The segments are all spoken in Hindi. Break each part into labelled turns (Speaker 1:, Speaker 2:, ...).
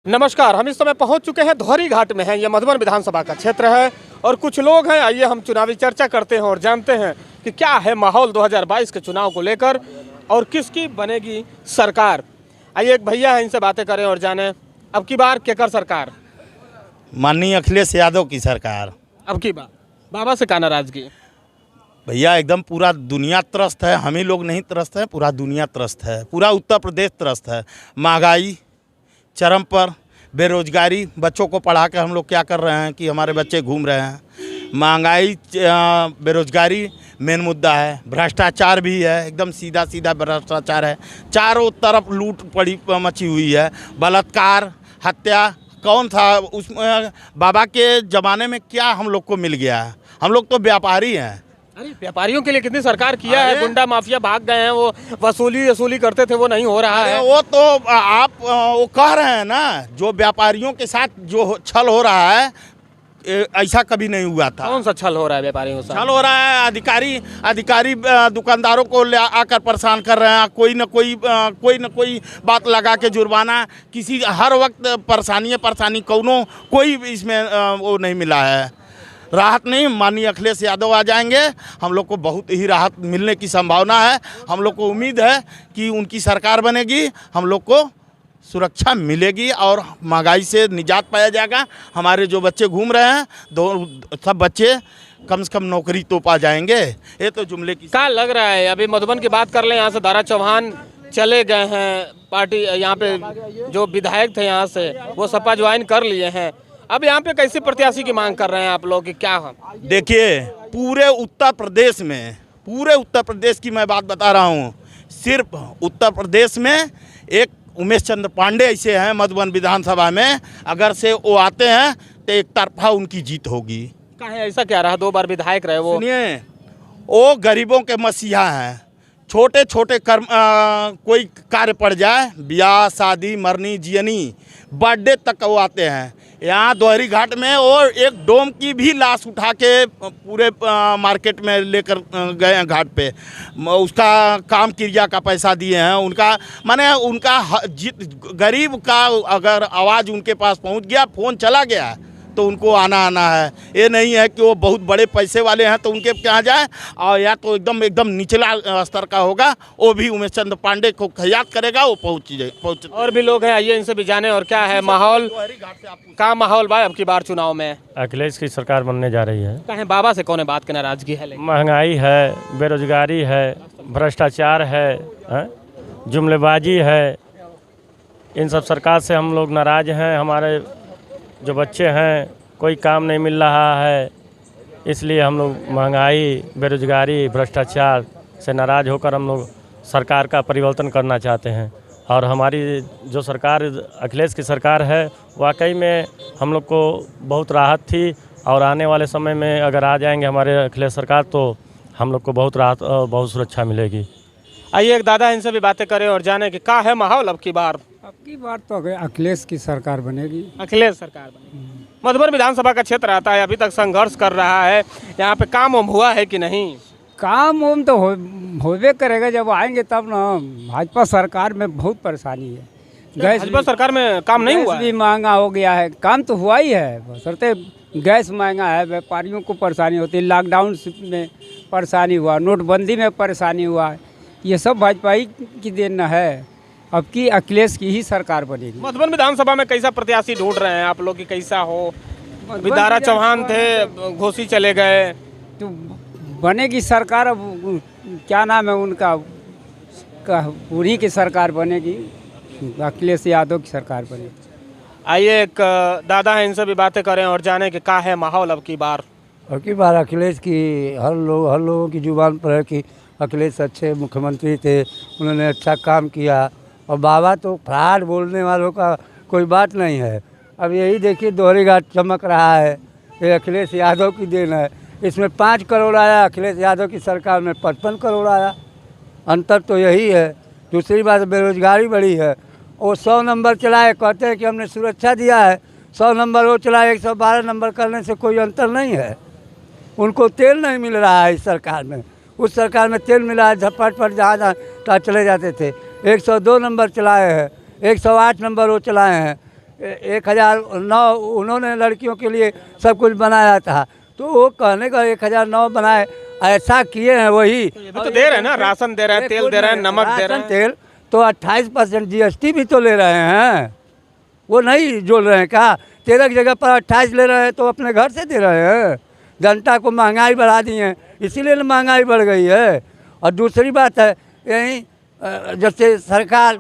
Speaker 1: नमस्कार, हम इस समय पहुंच चुके हैं धौरी घाट में हैं। यह मधुबन विधानसभा का क्षेत्र है और कुछ लोग हैं। आइए हम चुनावी चर्चा करते हैं और जानते हैं कि क्या है माहौल 2022 के चुनाव को लेकर और किसकी बनेगी सरकार। आइए एक भैया हैं, इनसे बातें करें और जानें अब की बार केकर सरकार।
Speaker 2: माननीय अखिलेश यादव की सरकार।
Speaker 1: अब की बार बाबा से क्या नाराजगी?
Speaker 2: भैया एकदम पूरा दुनिया त्रस्त है, हम ही लोग नहीं त्रस्त हैं, पूरा दुनिया त्रस्त है, पूरा उत्तर प्रदेश त्रस्त है। महंगाई चरम पर, बेरोजगारी, बच्चों को पढ़ा के हम लोग क्या कर रहे हैं कि हमारे बच्चे घूम रहे हैं। महंगाई बेरोजगारी मेन मुद्दा है, भ्रष्टाचार भी है, एकदम सीधा सीधा भ्रष्टाचार है। चारों तरफ लूट पड़ी मची हुई है, बलात्कार, हत्या। कौन था उसमें? बाबा के ज़माने में क्या हम लोग को मिल गया है? हम लोग तो व्यापारी हैं।
Speaker 1: अरे व्यापारियों के लिए कितनी सरकार किया है। गुंडा माफिया भाग गए हैं, वो वसूली करते थे, वो नहीं हो रहा है।
Speaker 2: वो तो आप वो कह रहे हैं ना, जो व्यापारियों के साथ जो छल हो रहा है ऐसा कभी नहीं हुआ था।
Speaker 1: कौन सा छल हो रहा है व्यापारियों के साथ?
Speaker 2: छल हो रहा है, अधिकारी दुकानदारों को ले आकर परेशान कर रहे हैं। कोई न कोई बात लगा के जुर्माना, किसी हर वक्त परेशानी कोई इसमें वो नहीं मिला है, राहत नहीं। माननीय अखिलेश यादव आ जाएंगे, हम लोग को बहुत ही राहत मिलने की संभावना है। हम लोग को उम्मीद है कि उनकी सरकार बनेगी, हम लोग को सुरक्षा मिलेगी और महंगाई से निजात पाया जाएगा। हमारे जो बच्चे घूम रहे हैं सब बच्चे कम से कम नौकरी तो पा जाएंगे। ये तो जुमले की
Speaker 1: क्या लग रहा है? अभी मधुबन की बात कर लें, यहाँ से दारा चौहान चले गए हैं, पार्टी यहाँ पे जो विधायक थे यहाँ से वो सपा ज्वाइन कर लिए हैं। अब यहाँ पे कैसे प्रत्याशी की मांग कर रहे हैं आप लोग कि क्या हम?
Speaker 2: देखिए, पूरे उत्तर प्रदेश की मैं बात बता रहा हूँ। सिर्फ उत्तर प्रदेश में एक उमेश चंद्र पांडे ऐसे हैं मधुबन विधानसभा में, अगर से वो आते हैं तो एक तरफा उनकी जीत होगी।
Speaker 1: कहाँ ऐसा क्या रहा? 2 बार विधायक रहे वो।
Speaker 2: सुनिए, वो गरीबों के मसीहा हैं। छोटे छोटे कोई कार्य पड़ जाए, ब्याह शादी मरनी जियनी बर्थडे तक वो आते हैं यहाँ धौरी घाट में। और एक डोम की भी लाश उठा के पूरे मार्केट में लेकर गए हैं घाट पे। उसका काम क्रिया का पैसा दिए हैं। उनका माने उनका गरीब का अगर आवाज़ उनके पास पहुंच गया, फ़ोन चला गया तो उनको आना है। ये नहीं है कि वो बहुत बड़े पैसे वाले हैं तो उनके यहाँ जाए, और या तो एकदम निचला स्तर का होगा, वो भी उमेश चंद्र पांडे को खयात करेगा, वो पहुँच।
Speaker 1: और भी लोग हैं, आइए इनसे भी जाने। और क्या है माहौल, का माहौल भाई अब की बार चुनाव में?
Speaker 3: अखिलेश की सरकार बनने जा रही है।
Speaker 1: कहें बाबा से कौन बात की नाराजगी है?
Speaker 3: महंगाई है, बेरोजगारी है, भ्रष्टाचार है, जुमलेबाजी है, इन सब सरकार से हम लोग नाराज हैं। हमारे जो बच्चे हैं कोई काम नहीं मिल रहा है, इसलिए हम लोग महंगाई, बेरोजगारी, भ्रष्टाचार से नाराज होकर हम लोग सरकार का परिवर्तन करना चाहते हैं। और हमारी जो सरकार अखिलेश की सरकार है, वाकई में हम लोग को बहुत राहत थी, और आने वाले समय में अगर आ जाएंगे हमारे अखिलेश सरकार तो हम लोग को बहुत राहत और बहुत सुरक्षा मिलेगी।
Speaker 1: आइए एक दादा, इनसे भी बातें करें और जाने कि क्या है माहौल अब की बार।
Speaker 4: अब की बार तो अखिलेश की सरकार बनेगी।
Speaker 1: अखिलेश सरकार बनेगी। मधुबन विधानसभा का क्षेत्र आता है, अभी तक संघर्ष कर रहा है। यहाँ पे काम हुआ है कि नहीं?
Speaker 4: काम तो होबे करेगा, जब आएंगे तब ना। भाजपा सरकार में बहुत परेशानी है।
Speaker 1: भाजपा सरकार में काम नहीं हुआ?
Speaker 4: गैस भी महंगा हो गया है। काम तो हुआ ही है, बशर्ते गैस महंगा है, व्यापारियों को परेशानी होती है। लॉकडाउन में परेशानी हुआ, नोटबंदी में परेशानी हुआ, ये सब भाजपा ही की देन है। अब की अखिलेश की ही सरकार बनेगी।
Speaker 1: मधुबन विधानसभा में कैसा प्रत्याशी ढूंढ रहे हैं आप लोग कि कैसा हो? दारा चौहान थे, घोसी चले गए,
Speaker 4: तो बनेगी सरकार। अब क्या नाम है उनका, पूरी की सरकार बनेगी, अखिलेश यादव की सरकार बनेगी।
Speaker 1: आइए एक दादा हैं, इनसे भी बातें करें और जाने कि क्या है माहौल अब की बार।
Speaker 5: अब की बार अखिलेश की हर लोगों की जुबान पर है कि अखिलेश अच्छे मुख्यमंत्री थे, उन्होंने अच्छा काम किया। और बाबा तो फ्रॉड बोलने वालों का कोई बात नहीं है। अब यही देखिए धौरी घाट चमक रहा है, ये अखिलेश यादव की देन है। इसमें 5 करोड़ आया, अखिलेश यादव की सरकार में 55 करोड़ आया। अंतर तो यही है। दूसरी बात, बेरोजगारी बढ़ी है। वो 100 नंबर चलाए, कहते हैं कि हमने सुरक्षा दिया है। 100 नंबर वो चलाए, 112 नंबर करने से कोई अंतर नहीं है। उनको तेल नहीं मिल रहा है इस सरकार में। उस सरकार में तेल मिला है, झपट पर जहाँ चले जाते थे। 102 नंबर चलाए हैं, 108 नंबर वो चलाए हैं। 1009 उन्होंने लड़कियों के लिए सब कुछ बनाया था, तो वो कहने का 1009 बनाए, ऐसा किए हैं वही।
Speaker 1: ये भी तो दे रहे हैं ना, राशन दे रहे हैं, तेल दे रहे हैं, नमक दे रहे हैं।
Speaker 5: तेल तो 28% GST भी तो ले रहे हैं, वो नहीं जोड़ रहे हैं क्या? 13 की जगह पर 28 ले रहे हैं, तो अपने घर से दे रहे हैं। जनता को महंगाई बढ़ा दी है, इसीलिए महंगाई बढ़ गई है। और दूसरी बात है, यही जब से सरकार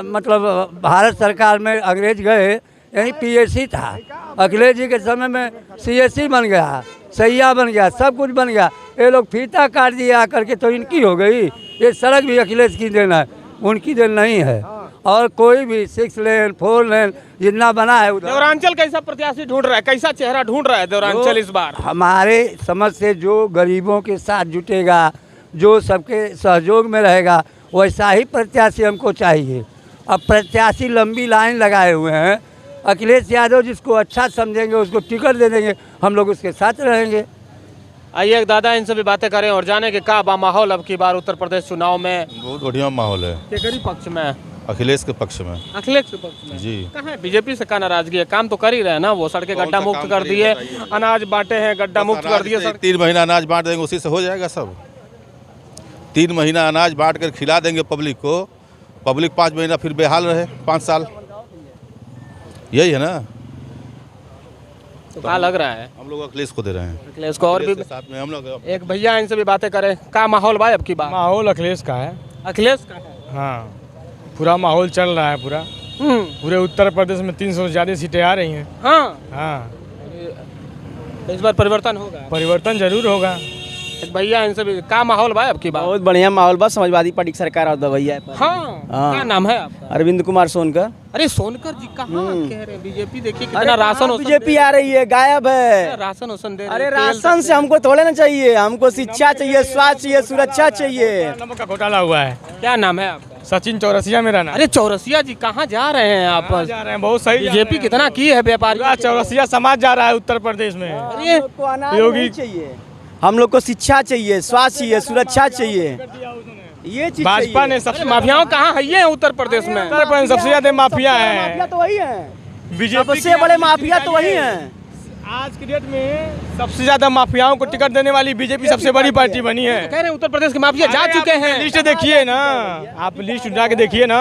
Speaker 5: मतलब भारत सरकार में अंग्रेज गए, यही PSC था, अखिलेश जी के समय में CSC बन गया, सैया बन गया, सब कुछ बन गया। ये लोग फीता काट दिए आकर के, तो इनकी हो गई। ये सड़क भी अखिलेश की देन है, उनकी देन नहीं है। और कोई भी 6 लेन 4 लेन जितना बना है उधर।
Speaker 1: देवरांचल कैसा प्रत्याशी ढूंढ रहा है, कैसा चेहरा ढूंढ रहा है देवरांचल इस बार?
Speaker 5: हमारे समझ से जो गरीबों के साथ जुटेगा, जो सबके सहयोग में रहेगा, वैसा ही प्रत्याशी हमको चाहिए। अब प्रत्याशी लंबी लाइन लगाए हुए हैं, अखिलेश यादव जिसको अच्छा समझेंगे उसको टिकट दे देंगे, हम लोग उसके साथ रहेंगे।
Speaker 1: आइए एक दादा इनसे भी बातें करें और जाने कि क्या बा माहौल अब की बार उत्तर प्रदेश चुनाव में।
Speaker 6: बहुत बढ़िया माहौल है,
Speaker 1: केकरी पक्ष में?
Speaker 6: अखिलेश के पक्ष में।
Speaker 1: अखिलेश के पक्ष में
Speaker 6: जी।
Speaker 1: कहाँ है? बीजेपी से का नाराजगी है? काम तो कर ही रहे हैं ना, वो सड़कें गड्ढा मुक्त कर दिए, अनाज बांटे हैं, गड्ढा मुक्त कर दिए।
Speaker 6: 3 महीना अनाज बांट देंगे, उसी से हो जाएगा सब। 3 महीना अनाज बांट कर खिला देंगे पब्लिक को, पब्लिक 5 महीना फिर बेहाल रहे 5 साल, यही है ना।
Speaker 1: तो क्या लग रहा है?
Speaker 6: हम लोग अखिलेश को दे रहे हैं,
Speaker 1: अखिलेश को। और भी
Speaker 6: साथ में हम लोग।
Speaker 1: एक भैया इनसे भी बातें करें, क्या माहौल भाई अब की बार?
Speaker 7: माहौल अखिलेश का है।
Speaker 1: अखिलेश का है।
Speaker 7: हाँ, पूरा माहौल चल रहा है पूरा। पूरे उत्तर प्रदेश में 300 से ज़्यादा सीटें आ रही हैं।
Speaker 1: हाँ
Speaker 7: हाँ,
Speaker 1: इस बार परिवर्तन होगा?
Speaker 7: परिवर्तन जरूर होगा।
Speaker 1: एक भैया इनसे भी, क्या माहौल भाई अब की बार?
Speaker 8: बहुत बढ़िया माहौल, बस समाजवादी पार्टी की सरकार और भैया।
Speaker 1: हाँ, क्या नाम है आपका?
Speaker 8: अरविंद कुमार सोनकर।
Speaker 1: अरे सोनकर जी कहाँ कह रहे हैं? बीजेपी देखिए कितना राशन
Speaker 8: बीजेपी आ रही है, गायब है।
Speaker 1: राशन वसन दे रहे
Speaker 8: अरे
Speaker 1: हैं,
Speaker 8: राशन से हमको थोड़े ना चाहिए, हमको शिक्षा चाहिए, स्वास्थ्य चाहिए, सुरक्षा चाहिए।
Speaker 7: नमक का घोटाला हुआ है।
Speaker 1: क्या नाम है आपका?
Speaker 7: सचिन चौरसिया मेरा नाम।
Speaker 1: अरे चौरसिया जी कहाँ जा रहे हैं आप?
Speaker 7: जा रहे हैं, बहुत सही।
Speaker 1: बीजेपी कितना की है व्यापारी?
Speaker 7: पूरा चौरसिया समाज जा रहा है उत्तर प्रदेश में।
Speaker 1: अरे
Speaker 7: योगी
Speaker 8: चाहिए, हम लोग को शिक्षा चाहिए, स्वास्थ्य चाहिए, सुरक्षा चाहिए, ये चीज
Speaker 7: भाजपा ने
Speaker 1: अरे
Speaker 7: सबसे
Speaker 1: माफियाओं कहाँ है ये उत्तर प्रदेश में?
Speaker 7: उत्तर प्रदेश सबसे ज्यादा माफिया
Speaker 8: माफिया
Speaker 7: है।
Speaker 8: तो वही है,
Speaker 7: बीजेपी
Speaker 8: सबसे बड़े माफिया तो वही है।
Speaker 7: आज की डेट में सबसे ज्यादा माफियाओं को टिकट देने वाली बीजेपी सबसे बड़ी पार्टी बनी है।
Speaker 1: कह रहे हैं उत्तर प्रदेश के माफिया जा चुके हैं।
Speaker 7: लिस्ट देखिए ना, आप लिस्ट उठा के देखिए ना।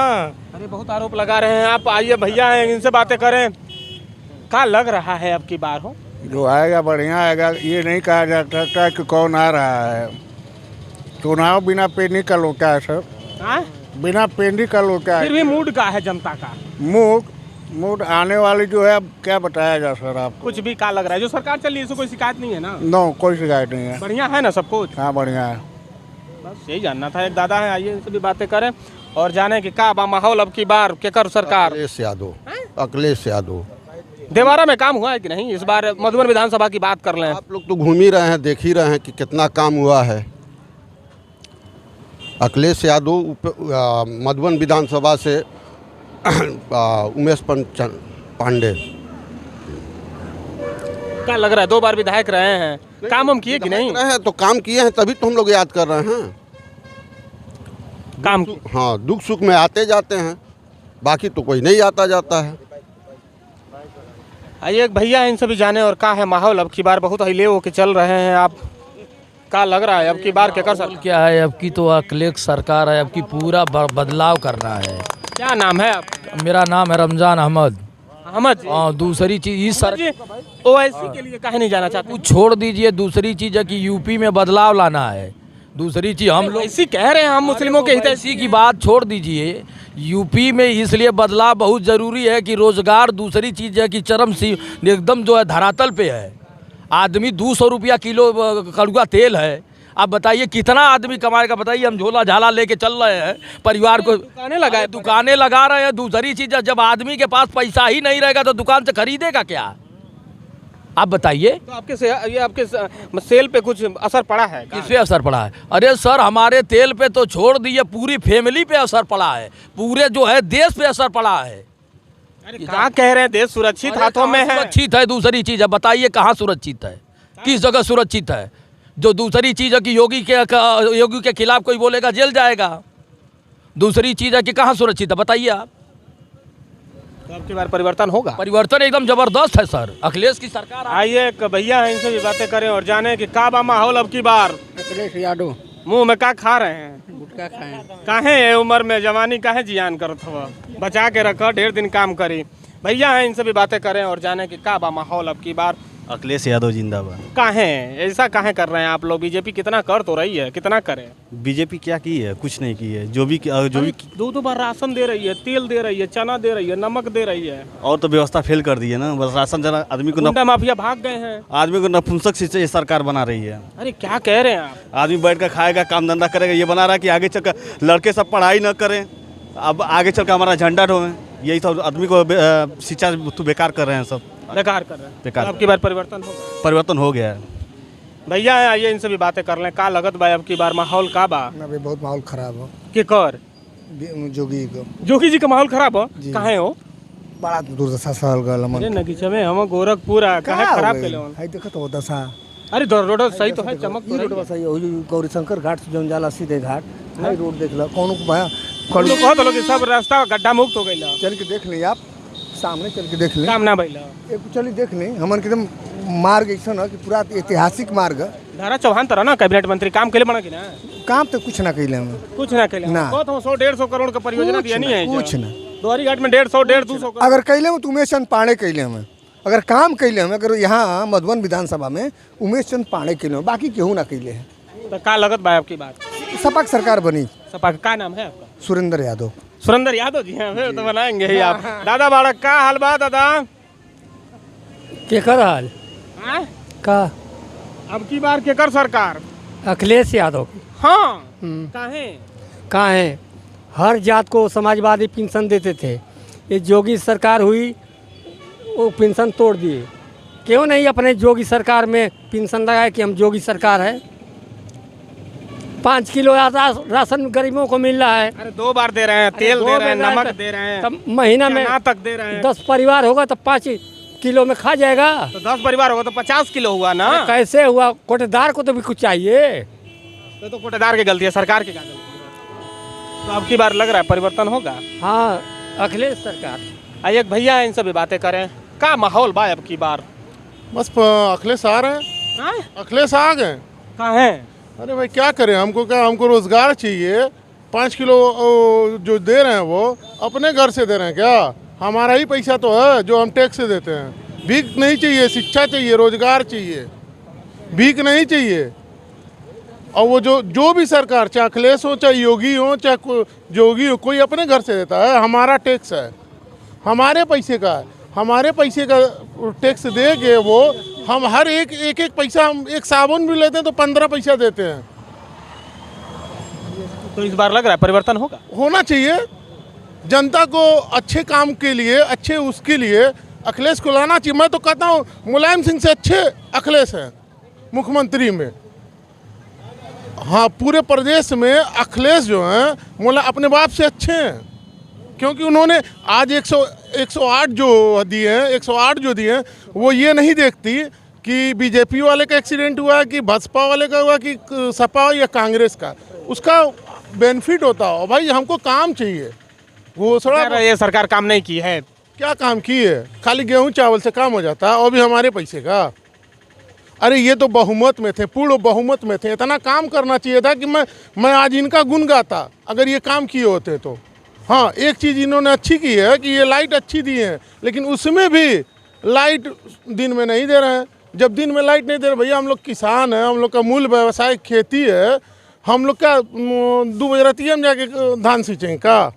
Speaker 1: अरे बहुत आरोप लगा रहे हैं आप। आइए भैया हैं, इनसे बातें करें। क्या लग रहा है अब की बार हो?
Speaker 9: जो आएगा बढ़िया आएगा, ये नहीं कहा जा सकता कि कौन आ रहा है। चुनाव बिना पेनी का लोटा है सर,
Speaker 1: हाँ?
Speaker 9: बिना पेनी का लोटा
Speaker 1: फिर
Speaker 9: है।
Speaker 1: भी मूड का है जनता का?
Speaker 9: मूड आने वाली जो है, अब क्या बताया जा सर आपको।
Speaker 1: कुछ भी का लग रहा है? जो सरकार चल रही है इससे कोई शिकायत नहीं है ना?
Speaker 9: नो, कोई शिकायत नहीं है।
Speaker 1: बढ़िया है ना सब कुछ?
Speaker 9: हाँ बढ़िया है।
Speaker 1: बस यही जानना था। एक दादा है, आइए इनसे भी बातें करें और जाने कि का बा माहौल अब की बार केकर सरकार?
Speaker 10: अखिलेश यादव। अखिलेश यादव।
Speaker 1: देवारा में काम हुआ है कि नहीं? इस बार मधुबन विधानसभा की बात कर लें।
Speaker 10: आप लोग तो घूम ही रहे हैं, देख ही रहे हैं कि कितना काम हुआ है। अखिलेश यादव मधुबन विधानसभा से उमेश पांडे।
Speaker 1: क्या लग रहा है? 2 बार विधायक रहे हैं, काम हम किए कि नहीं?
Speaker 10: रहे हैं तो काम किए हैं, तभी तो हम लोग याद कर रहे हैं।
Speaker 1: काम
Speaker 10: हाँ, दुख सुख में आते जाते हैं, बाकी तो कोई नहीं आता जाता है।
Speaker 1: आइए एक भैया इनसे भी जाने और क्या है माहौल अब की बार? बहुत हिले होके चल रहे हैं आप, क्या लग रहा है अब की बार केकर सरकार?
Speaker 11: क्या है अब की तो अखिलेश सरकार है, अब की पूरा बदलाव करना है।
Speaker 1: क्या नाम है आपका?
Speaker 11: मेरा नाम है रमजान अहमद।
Speaker 1: अहमद जी?
Speaker 11: और दूसरी चीज इस
Speaker 1: ओवैसी के लिए काहे नहीं जाना चाहते?
Speaker 11: कुछ छोड़ दीजिए, दूसरी चीज है कि यूपी में बदलाव लाना है। दूसरी चीज हम लोग
Speaker 1: ऐसी कह रहे हैं हम मुस्लिमों के हित
Speaker 11: इसी की बात छोड़ दीजिए। यूपी में इसलिए बदलाव बहुत ज़रूरी है कि रोजगार, दूसरी चीज़ है कि चरम सी एकदम जो है धरातल पे है। आदमी 200 रुपया किलो कड़ुआ तेल है, अब बताइए कितना आदमी कमाएगा? बताइए, हम झोला झाला लेके चल रहे हैं, परिवार को दुकानें लगा रहे हैं। दूसरी चीज़ है, जब आदमी के पास पैसा ही नहीं रहेगा तो दुकान से खरीदेगा क्या? आप बताइए।
Speaker 1: तो आपके सेल पे कुछ असर पड़ा है?
Speaker 11: किस पे असर पड़ा है? अरे सर, हमारे तेल पे तो छोड़ दिए, पूरी फैमिली पे असर पड़ा है, पूरे जो है देश पे असर पड़ा है।
Speaker 1: कहाँ कह रहे हैं देश सुरक्षित हाथों में है?
Speaker 11: सुरक्षित है, दूसरी चीज है, बताइए कहाँ सुरक्षित है? किस जगह सुरक्षित है? जो दूसरी चीज है कि योगी के खिलाफ कोई बोलेगा जेल जाएगा। दूसरी चीज है कि कहाँ सुरक्षित है, बताइए आप।
Speaker 1: तो अब की बार परिवर्तन होगा?
Speaker 11: परिवर्तन एकदम जबरदस्त है सर, अखिलेश की सरकार।
Speaker 1: आइए एक भैया हैं, इनसे भी बातें करें और जाने कि का बा माहौल अब की बार।
Speaker 4: अखिलेश यादव
Speaker 1: मुंह में का खा रहे हैं?
Speaker 4: गुटखा खाए।
Speaker 1: काहे ये उम्र में जवानी काहे जियान करत हुआ? बचा के रखो, ढेर दिन काम करी। भैया हैं, इनसे भी बातें करें और जाने कि का बा माहौल अब की बार।
Speaker 12: अखिलेश यादव जिंदाबाद।
Speaker 1: काहे ऐसा काहे कर रहे हैं आप लोग? बीजेपी कितना कर तो रही है, कितना करे?
Speaker 12: बीजेपी क्या की है? कुछ नहीं की है। जो भी
Speaker 1: दो बार राशन दे रही है, तेल दे रही है, चना दे रही है, नमक दे रही है,
Speaker 12: और तो व्यवस्था फेल कर दी है ना। बस राशन जरा आदमी को
Speaker 1: गुंडा माफिया भाग गए हैं,
Speaker 12: आदमी को नपुंसक से सरकार बना रही है।
Speaker 1: अरे क्या कह रहे हैं आप?
Speaker 12: आदमी बैठ कर खाएगा, काम धंधा करेगा, ये बना रहा है कि आगे चलकर लड़के सब पढ़ाई न करें, अब आगे चलकर हमारा झंडा ढोएं। यही सब आदमी को शिक्षा बेकार कर रहे हैं, सब
Speaker 1: बेकार कर रहे हैं।
Speaker 12: बेकार।
Speaker 1: अब की बार परिवर्तन होगा?
Speaker 12: परिवर्तन हो गया है।
Speaker 1: भैया है, आइए इनसे भी बातें कर लें। का लगत बा अब की बार माहौल का बा?
Speaker 9: अभी बहुत माहौल खराब हो।
Speaker 1: के कर
Speaker 9: जोगी को
Speaker 1: जोगी जी का माहौल खराब हो? काहे हो?
Speaker 9: बड़ा दुर्दशा सहल गल
Speaker 1: अरे नगीचे में हम गोरखपुर काहे खराब के लेवन?
Speaker 9: है देखो तो दशा।
Speaker 1: अरे रोड सही तो है, चमक तो
Speaker 9: रोड सही हो। गौरी शंकर घाट से जौन जाला सीधे घाट है, रोड देख लो कौन को भाया
Speaker 1: कल लोग कहत लोग कि सब रास्ता गड्ढा मुक्त हो गइला।
Speaker 9: चल के देख ले आप, सामने चल के देख ले।
Speaker 1: काम ना भइला।
Speaker 9: एक चली देख ले, हमन के एकदम मार्ग ऐसा है कि पूरा ऐतिहासिक मार्ग।
Speaker 1: धारा चौहान तरह ना कैबिनेट मंत्री काम के लिए बना कि ना?
Speaker 9: काम तो कुछ ना कैले हम,
Speaker 1: कुछ ना कैले
Speaker 9: ना।
Speaker 1: बहुत 100-150 करोड़ का परियोजना दिया नहीं है।
Speaker 9: कुछ ना।
Speaker 1: दोहरी घाट में 150-150 करोड़
Speaker 9: अगर कैले हो तो उमेश चंद पांडे कैले हमें, अगर काम कैले हमें, अगर यहाँ मधुबन विधानसभा में उमेश चंद पांडे कैले, बाकी केहू ना कैले है।
Speaker 1: तो का लगत बा आपकी बात?
Speaker 9: सपा की सरकार बनी।
Speaker 1: सपा का नाम है आपका?
Speaker 9: सुरेंद्र यादव।
Speaker 1: सुरेंद्र यादव जी हैं, फिर तो बनाएंगे ही आप। दादा बाड़क का हाल बा दादा?
Speaker 4: केकर हाल
Speaker 1: हाँ?
Speaker 4: का?
Speaker 1: अब की बार केकर सरकार?
Speaker 4: अखिलेश यादव।
Speaker 1: हाँ काहे?
Speaker 4: कहाँ है? हर जात को समाजवादी पेंशन देते थे, ये जोगी सरकार हुई वो पेंशन तोड़ दिए। क्यों नहीं अपने जोगी सरकार में पेंशन लगाए कि हम जोगी सरकार है? 5 किलो राशन गरीबों को मिल रहा है।
Speaker 1: अरे 2 बार दे रहे हैं, तेल दे रहे हैं, नमक दे रहे हैं,
Speaker 4: तब महीना में
Speaker 1: तक दे रहे हैं।
Speaker 4: 10 परिवार होगा तो 5 किलो में खा जाएगा।
Speaker 1: तो 10 परिवार होगा तो 50 किलो हुआ ना।
Speaker 4: कैसे हुआ? कोटेदार को तो भी कुछ चाहिए।
Speaker 1: तो कोटेदार की गलती है, सरकार की क्या गलती है? तो अब की बार लग रहा है परिवर्तन होगा?
Speaker 4: हाँ, अखिलेश सरकार।
Speaker 1: आइए एक भैया इनसे भी बातें करें। का माहौल बा अब की बार?
Speaker 13: बस अखिलेश आ रहे हैं। अखिलेश आ गए।
Speaker 1: कहाँ है?
Speaker 13: अरे भाई क्या करें, हमको रोजगार चाहिए। 5 किलो जो दे रहे हैं वो अपने घर से दे रहे हैं क्या? हमारा ही पैसा तो है जो हम टैक्स से देते हैं। भीख नहीं चाहिए, शिक्षा चाहिए, रोजगार चाहिए, भीख नहीं चाहिए। और वो जो भी सरकार, चाहे अखिलेश हो, चाहे योगी हो, चाहे जोगी हो, कोई अपने घर से देता है। हमारा टैक्स है, हमारे पैसे का है, हमारे पैसे का टैक्स दे के वो हम हर एक पैसा, हम एक साबुन भी लेते हैं तो 15 पैसा देते हैं।
Speaker 1: तो इस बार लग रहा है परिवर्तन होगा?
Speaker 13: होना चाहिए। जनता को अच्छे काम के लिए, अच्छे उसके लिए अखिलेश को लाना चाहिए। मैं तो कहता हूँ मुलायम सिंह से अच्छे अखिलेश हैं मुख्यमंत्री में। हाँ, पूरे प्रदेश में अखिलेश जो हैं अपने बाप से अच्छे हैं, क्योंकि उन्होंने आज 108 जो दिए हैं, 108 जो दिए हैं, वो ये नहीं देखती कि बीजेपी वाले का एक्सीडेंट हुआ, कि भाजपा वाले का हुआ, कि सपा या कांग्रेस का, उसका बेनिफिट होता हो। भाई हमको काम चाहिए। वो थोड़ा
Speaker 1: ये सरकार काम नहीं की है।
Speaker 13: क्या काम की है? खाली गेहूं चावल से काम हो जाता है, और भी हमारे पैसे का। अरे ये तो बहुमत में थे, पूर्ण बहुमत में थे। इतना काम करना चाहिए था कि मैं आज इनका गुण गाता अगर ये काम किए होते तो। हाँ, एक चीज़ इन्होंने अच्छी की है कि ये लाइट अच्छी दी है, लेकिन उसमें भी लाइट दिन में नहीं दे रहे हैं। जब दिन में लाइट नहीं दे रहे, भैया हम लोग किसान हैं, हम लोग का मूल व्यवसाय खेती है, हम लोग का 2 बजे रातिया में जाके धान सींचेंगे का?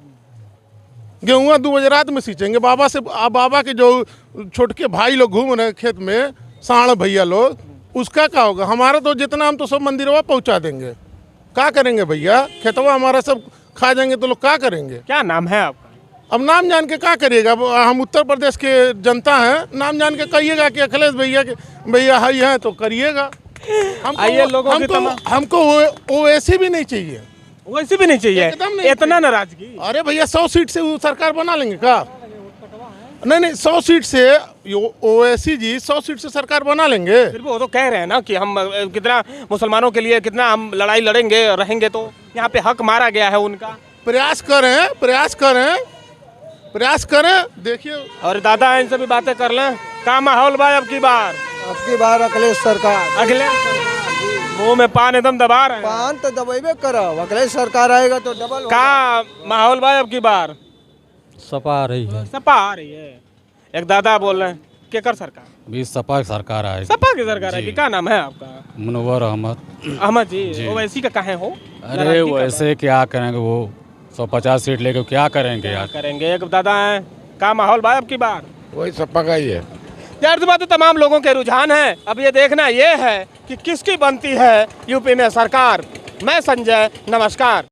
Speaker 13: गेहूँ 2 बजे रात में सींचेंगे? बाबा के जो छोटके भाई लोग घूम रहे हैं खेत में, साढ़ भैया लोग, उसका क्या होगा? हमारा तो जितना हम तो सब मंदिरवा पहुंचा देंगे। क्या करेंगे भैया? खेतवा हमारा सब खा जाएंगे तो लोग क्या करेंगे?
Speaker 1: क्या नाम है आपका?
Speaker 13: अब नाम जान के क्या करिएगा? हम उत्तर प्रदेश के जनता हैं, नाम जान के कहिएगा कि अखिलेश भैया हाई हैं तो करिएगा। हमको वैसे भी नहीं चाहिए,
Speaker 1: वैसे भी नहीं चाहिए। इतना नाराजगी?
Speaker 13: अरे भैया 100 सीट से वो सरकार बना लेंगे क्या? नहीं 100 सीट से ओवैसी जी 100 सीट से सरकार बना लेंगे।
Speaker 1: फिर वो तो कह रहे हैं ना कि हम कितना मुसलमानों के लिए कितना हम लड़ाई लड़ेंगे, रहेंगे। तो यहाँ पे हक मारा गया है उनका।
Speaker 13: प्रयास करें प्रयास करें, देखिए।
Speaker 1: और दादा इनसे भी बातें कर लें। क्या माहौल भाई अब की बार?
Speaker 5: अखिलेश सरकार।
Speaker 1: अखिलेश मुंह में पान एकदम दबा रहे हैं।
Speaker 5: पान तो दबाइबे करो, अखिलेश सरकार आएगा तो डबल।
Speaker 1: क्या माहौल भाई अब की बार?
Speaker 3: सपा आ रही है।
Speaker 1: सपा आ रही है। एक दादा बोल रहे हैं केकर सरकार?
Speaker 3: भी सपा की सरकार आएगी।
Speaker 1: सपा की सरकार है। क्या नाम है आपका?
Speaker 3: मुनव्वर अहमद।
Speaker 1: अहमद जी। ओवैसी का कहे हो?
Speaker 3: अरे वैसे क्या करेंगे, वो 150 सीट लेके क्या करेंगे यार?
Speaker 1: करेंगे। एक दादा है, क्या माहौल भाई अब की बार?
Speaker 13: वही सपा का ही है
Speaker 1: यार। बात तो तमाम लोगों के रुझान है। अब ये देखना ये है कि किसकी बनती है यूपी में सरकार। मैं संजय, नमस्कार।